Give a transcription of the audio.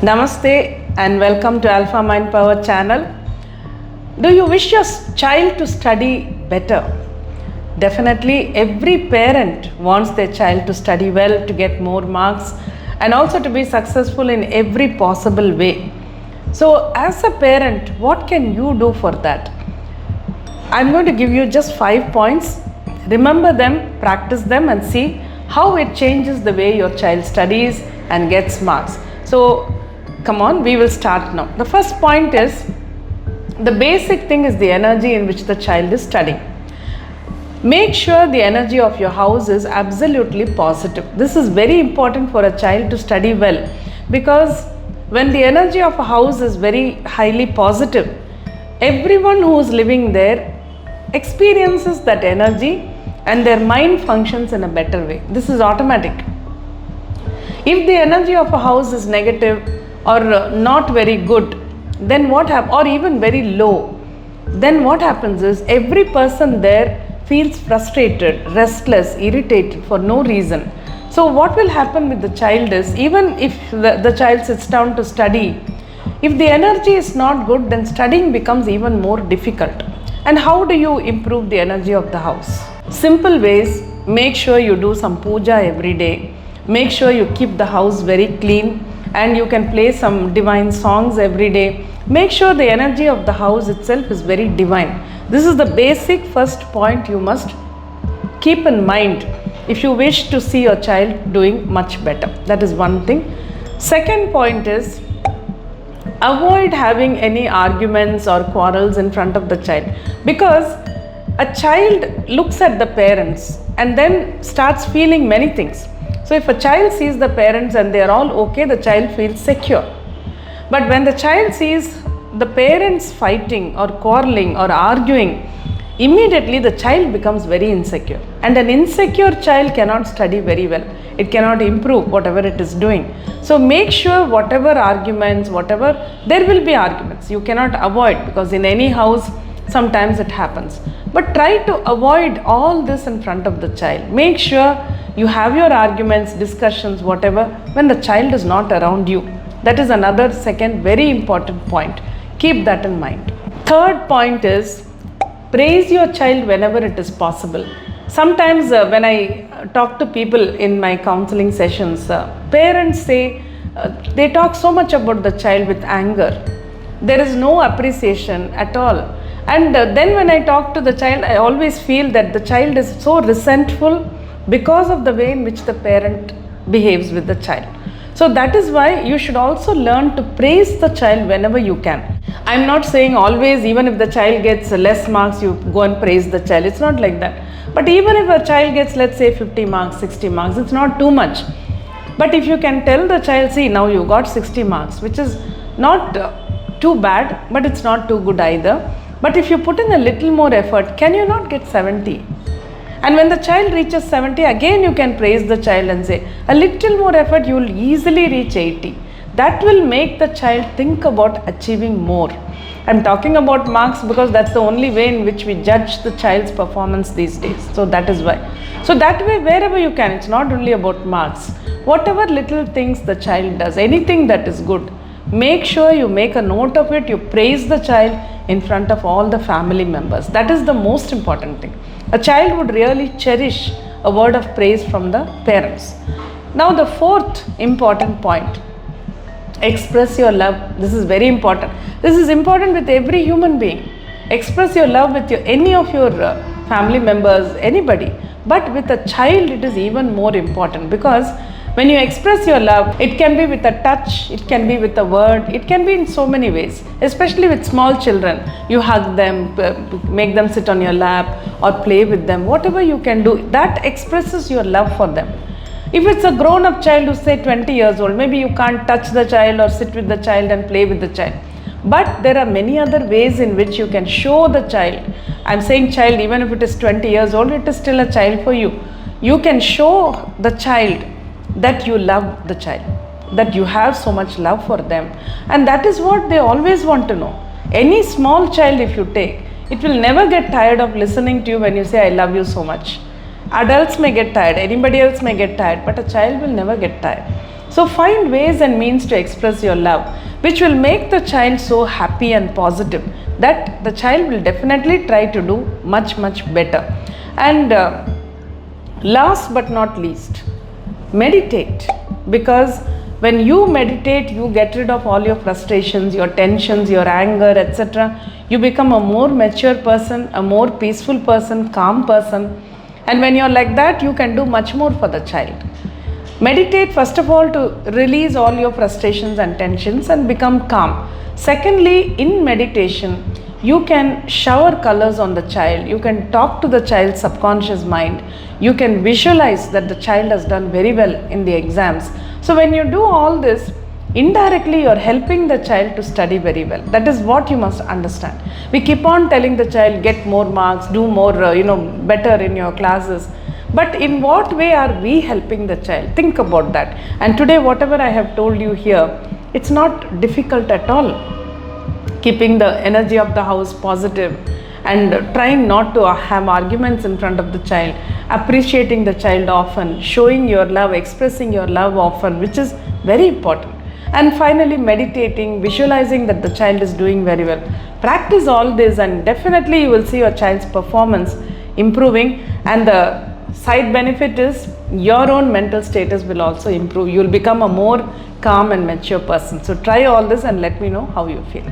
Namaste and welcome to Alpha Mind Power channel. Do you wish your child to study better? Definitely every parent wants their child to study well, to get more marks and also to be successful in every possible way. So as a parent, what can you do for that? I'm going to give you just 5 points. Remember them, practice them and see how it changes the way your child studies and gets marks. So come on, we will start now. The first point is, the basic thing is the energy in which the child is studying. Make sure the energy of your house is absolutely positive. This is very important for a child to study well, because when the energy of a house is very highly positive, everyone who is living there experiences that energy and their mind functions in a better way. This is automatic. If the energy of a house is negative or not very good, then what happens, or even very low, then what happens is every person there feels frustrated, restless, irritated for no reason. So what will happen with the child is, even if the child sits down to study, if the energy is not good, then studying becomes even more difficult. And how do you improve the energy of the house? Simple ways. Make sure you do some puja every day. Make sure you keep the house very clean, and you can play some divine songs every day. Make sure the energy of the house itself is very divine. This is the basic first point you must keep in mind if you wish to see your child doing much better. That is one thing. Second point is, avoid having any arguments or quarrels in front of the child, because a child looks at the parents and then starts feeling many things. So if a child sees the parents and they are all okay, the child feels secure. But when the child sees the parents fighting or quarreling or arguing, immediately the child becomes very insecure. And an insecure child cannot study very well. It cannot improve whatever it is doing. So make sure whatever arguments, there will be arguments. You cannot avoid, because in any house, sometimes it happens. But try to avoid all this in front of the child. Make sure you have your arguments, discussions, whatever, when the child is not around you. That is another second very important point. Keep that in mind. Third point is, praise your child whenever it is possible. Sometimes when I talk to people in my counseling sessions, parents say they talk so much about the child with anger. There is no appreciation at all. And then when I talk to the child, I always feel that the child is so resentful because of the way in which the parent behaves with the child. So that is why you should also learn to praise the child whenever you can. I am not saying always, even if the child gets less marks, you go and praise the child. It's not like that. But even if a child gets, let's say, 50 marks, 60 marks, it's not too much. But if you can tell the child, see, now you got 60 marks, which is not too bad, but it's not too good either. But if you put in a little more effort, can you not get 70? And when the child reaches 70, again you can praise the child and say, a little more effort, you will easily reach 80. That will make the child think about achieving more. I'm talking about marks because that's the only way in which we judge the child's performance these days. So that is why. So that way, wherever you can, it's not only about marks. Whatever little things the child does, anything that is good, make sure you make a note of it. You praise the child in front of all the family members. That is the most important thing. A child would really cherish a word of praise from the parents. Now the fourth important point, express your love. This is very important. This is important with every human being. Express your love with any of your family members, anybody. But with a child, it is even more important, because when you express your love, it can be with a touch, it can be with a word, it can be in so many ways. Especially with small children, you hug them, make them sit on your lap or play with them. Whatever you can do, that expresses your love for them. If it's a grown-up child who's say 20 years old, maybe you can't touch the child or sit with the child and play with the child. But there are many other ways in which you can show the child. I'm saying child, even if it is 20 years old, it is still a child for you. You can show the child that you love the child, that you have so much love for them. And that is what they always want to know. Any small child, if you take, it will never get tired of listening to you when you say, I love you so much. Adults may get tired, anybody else may get tired, but a child will never get tired. So find ways and means to express your love, which will make the child so happy and positive that the child will definitely try to do much better. And last but not least, meditate, because when you meditate, you get rid of all your frustrations, your tensions, your anger, etc. You become a more mature person, a more peaceful person, calm person. And when you're like that, you can do much more for the child. Meditate first of all to release all your frustrations and tensions and become calm. Secondly, in meditation, you can shower colors on the child. You can talk to the child's subconscious mind. You can visualize that the child has done very well in the exams. So when you do all this, indirectly you are helping the child to study very well. That is what you must understand. We keep on telling the child, get more marks, do more, better in your classes. But in what way are we helping the child? Think about that. And today, whatever I have told you here, it's not difficult at all. Keeping the energy of the house positive and trying not to have arguments in front of the child, appreciating the child often, showing your love, expressing your love often, which is very important. And finally, meditating, visualizing that the child is doing very well. Practice all this and definitely you will see your child's performance improving, and the side benefit is your own mental status will also improve. You will become a more calm and mature person. So try all this and let me know how you feel.